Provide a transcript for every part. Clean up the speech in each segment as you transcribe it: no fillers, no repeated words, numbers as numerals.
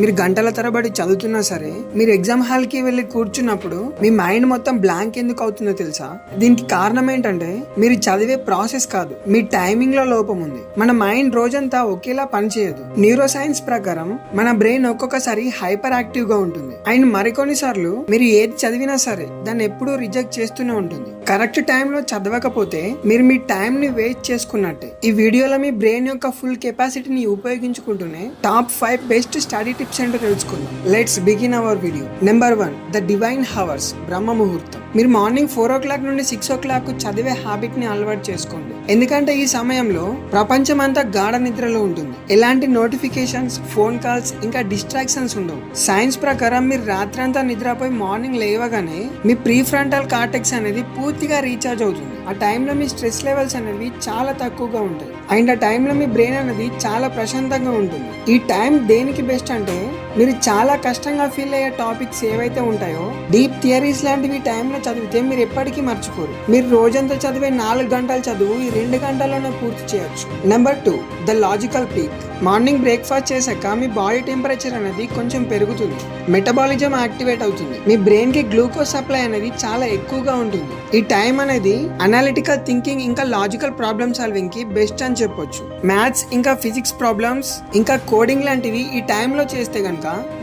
మీరు గంటల తరబడి చదువుతున్నా సరే మీరు ఎగ్జామ్ హాల్ కి వెళ్ళి కూర్చున్నప్పుడు మీ మైండ్ మొత్తం బ్లాంక్ ఎందుకు అవుతుందో తెలుసా? దీనికి కారణం ఏంటంటే మీరు చదివే ప్రాసెస్ కాదు, మీ టైమింగ్ లో లోపం ఉంది. మన మైండ్ రోజంతా ఒకేలా పనిచేయదు. న్యూరో సైన్స్ ప్రకారం మన బ్రెయిన్ ఒక్కొక్కసారి హైపర్ యాక్టివ్ గా ఉంటుంది అండ్ మరికొన్నిసార్లు మీరు ఏది చదివినా సరే దాన్ని ఎప్పుడూ రిజెక్ట్ చేస్తూనే ఉంటుంది. కరెక్ట్ టైంలో చదవకపోతే మీరు మీ టైం ని వేస్ట్ చేసుకున్నట్టే. ఈ వీడియోలో మీ బ్రెయిన్ యొక్క ఫుల్ కెపాసిటీని ఉపయోగించుకుంటూనే టాప్ 5 బెస్ట్ స్టడీ టిప్స్ ఏంటో తెలుసుకుందాం. Let's begin our video. Number 1, the divine hours, బ్రహ్మ ముహూర్తం. మీరు మార్నింగ్ 4 o'clock నుండి 6 o'clock చదివే హ్యాబిట్ ని అలవాటు చేసుకోండి. ఎందుకంటే ఈ సమయంలో ప్రపంచం అంతా గాఢ నిద్రలో ఉంటుంది. ఎలాంటి నోటిఫికేషన్స్, ఫోన్ కాల్స్ ఇంకా డిస్ట్రాక్షన్స్ ఉండవు. సైన్స్ ప్రకారం మీరు రాత్రంతా నిద్రపోయి మార్నింగ్ లేవగానే మీ ప్రీ ఫ్రంటల్ కార్టెక్స్ అనేది పూర్తిగా రీఛార్జ్ అవుతుంది. ఆ టైంలో మీ స్ట్రెస్ లెవెల్స్ అనేవి చాలా తక్కువగా ఉంటాయి అండ్ ఆ టైంలో మీ బ్రెయిన్ అనేది చాలా ప్రశాంతంగా ఉంటుంది. ఈ టైం దేనికి బెస్ట్ అంటే మీరు చాలా కష్టంగా ఫీల్ అయ్యే టాపిక్స్ ఏవైతే ఉంటాయో, డీప్ థియరీస్ లాంటివి టైంలో చదివితే మీరు ఎప్పటికీ మర్చిపోరు. మీరు రోజంతా చదివే 4 గంటల చదువు ఈ 2 గంటల్లోనే పూర్తి చేయొచ్చు. Number 2, the logical peak. Morning breakfast చేశాక మీ బాడీ టెంపరేచర్ అనేది కొంచెం పెరుగుతుంది, మెటబాలిజం యాక్టివేట్ అవుతుంది, మీ బ్రెయిన్ కి గ్లూకోజ్ సప్లై అనేది చాలా ఎక్కువగా ఉంటుంది. ఈ టైం అనేది అనాలిటికల్ థింకింగ్ ఇంకా లాజికల్ ప్రాబ్లమ్ సాల్వింగ్ కి బెస్ట్ అని చెప్పొచ్చు. మ్యాథ్స్ ఇంకా ఫిజిక్స్ ప్రాబ్లమ్స్ ఇంకా కోడింగ్ లాంటివి ఈ టైంలో చేస్తే గనుక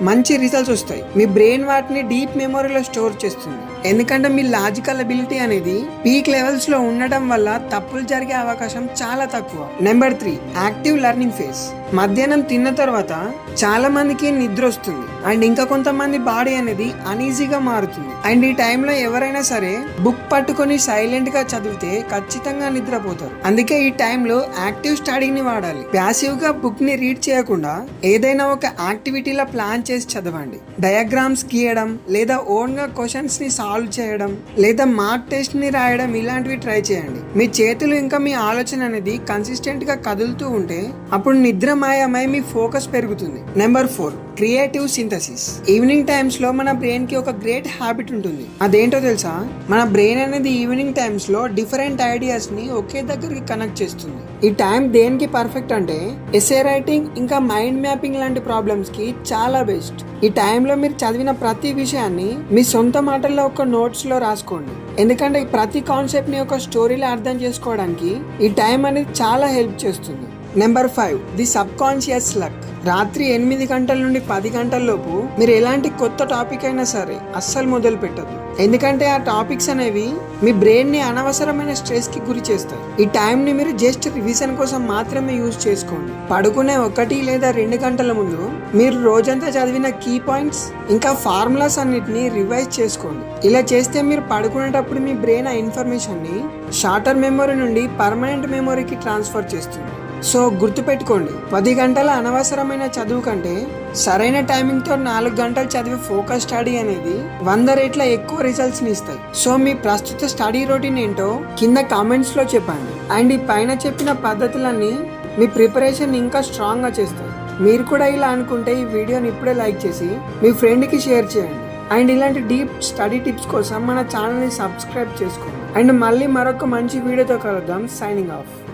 మంచి రిజల్ట్స్ వస్తాయి. మీ బ్రెయిన్ వాటిని డీప్ మెమొరీలో స్టోర్ చేస్తుంది. ఎందుకంటే మీ లాజికల్ అబిలిటీ అనేది పీక్ లెవెల్స్ లో ఉండడం వల్ల తప్పులు జరిగే అవకాశం చాలా తక్కువ. Number 3, active learning phase. మధ్యాహ్నం తిన్న తర్వాత చాలా మందికి నిద్ర వస్తుంది అండ్ ఇంకా కొంతమంది బాడీ అనేది అనీజీగా మారుతుంది అండ్ ఈ టైంలో ఎవరైనా సరే బుక్ పట్టుకొని సైలెంట్ గా చదివితే ఖచ్చితంగా నిద్రపోతారు. అందుకే ఈ టైంలో యాక్టివ్ స్టడీని వాడాలి. ప్యాసివ్ గా బుక్ ని రీడ్ చేయకుండా ఏదైనా ఒక యాక్టివిటీలా ప్లాన్ చేసి చదవండి. డయాగ్రామ్స్ గీయడం లేదా ఓన్ గా క్వశ్చన్స్ ని సాల్వ్ చేయడం లేదా మార్క్ టెస్ట్ ని రాయడం ఇలాంటివి ట్రై చేయండి. మీ చేతులు ఇంకా మీ ఆలోచన అనేది కన్సిస్టెంట్ గా కదులుతూ ఉంటే అప్పుడు నిద్ర మాయమై మీ ఫోకస్ పెరుగుతుంది. Number 4, creative synthesis. Evening times లో మన బ్రెయిన్ కి ఒక గ్రేట్ హ్యాబిట్ ఉంటుంది. అదేంటో తెలుసా? మన బ్రెయిన్ అనేది ఈవినింగ్ టైమ్స్ లో డిఫరెంట్ ఐడియాస్ ని ఒకే దగ్గరికి కనెక్ట్ చేస్తుంది. ఈ టైం దేనికి పర్ఫెక్ట్ అంటే ఎస్సే రైటింగ్ ఇంకా మైండ్ మ్యాపింగ్ లాంటి ప్రాబ్లమ్స్ కి చాలా బెస్ట్. ఈ టైంలో మీరు చదివిన ప్రతి విషయాన్ని మీ సొంత మాటల్లో ఒక నోట్స్ లో రాసుకోండి. ఎందుకంటే ప్రతి కాన్సెప్ట్ ని ఒక స్టోరీలో అర్థం చేసుకోవడానికి ఈ టైం అనేది చాలా హెల్ప్ చేస్తుంది. Number 5, the sub conscious luck. రాత్రి 8 గంటల నుండి 10 గంటల లోపు మీరు ఎలాంటి కొత్త టాపిక్ అయినా సరే అస్సలు మొదలు పెట్టదు. ఎందుకంటే ఆ టాపిక్స్ అనేవి మీ బ్రెయిన్ ని అనవసరమైన స్ట్రెస్ కి గురి చేస్తాయి. ఈ టైం ని మీరు జస్ట్ రివిజన్ కోసం మాత్రమే యూజ్ చేసుకోండి. పడుకునే 1 లేదా 2 గంటల ముందు మీరు రోజంతా చదివిన కీ పాయింట్స్ ఇంకా ఫార్ములాస్ అన్నిటిని రివైజ్ చేసుకోండి. ఇలా చేస్తే మీరు పడుకునేటప్పుడు మీ బ్రెయిన్ ఆ ఇన్ఫర్మేషన్ ని షార్టర్ మెమొరీ నుండి పర్మనెంట్ మెమొరీకి ట్రాన్స్ఫర్ చేస్తుంది. సో గుర్తుపెట్టుకోండి, 10 గంటల అనవసరమైన చదువు కంటే సరైన టైమింగ్ తో 4 గంటలు చదివే ఫోకస్ స్టడీ అనేది 100 రెట్ల ఎక్కువ రిజల్ట్స్ ని ఇస్తాయి. సో మీ ప్రస్తుత స్టడీ రొటీన్ ఏంటో కింద కామెంట్స్ లో చెప్పండి అండ్ ఈ పైన చెప్పిన పద్ధతులన్నీ మీ ప్రిపరేషన్ ఇంకా స్ట్రాంగ్ గా చేస్తాయి. మీరు కూడా ఇలా అనుకుంటే ఈ వీడియోని ఇప్పుడే లైక్ చేసి మీ ఫ్రెండ్ కి షేర్ చేయండి అండ్ ఇలాంటి డీప్ స్టడీ టిప్స్ కోసం మన ఛానల్ ని సబ్స్క్రైబ్ చేసుకోండి అండ్ మళ్ళీ మరొక మంచి వీడియోతో కలుద్దాం. Signing off.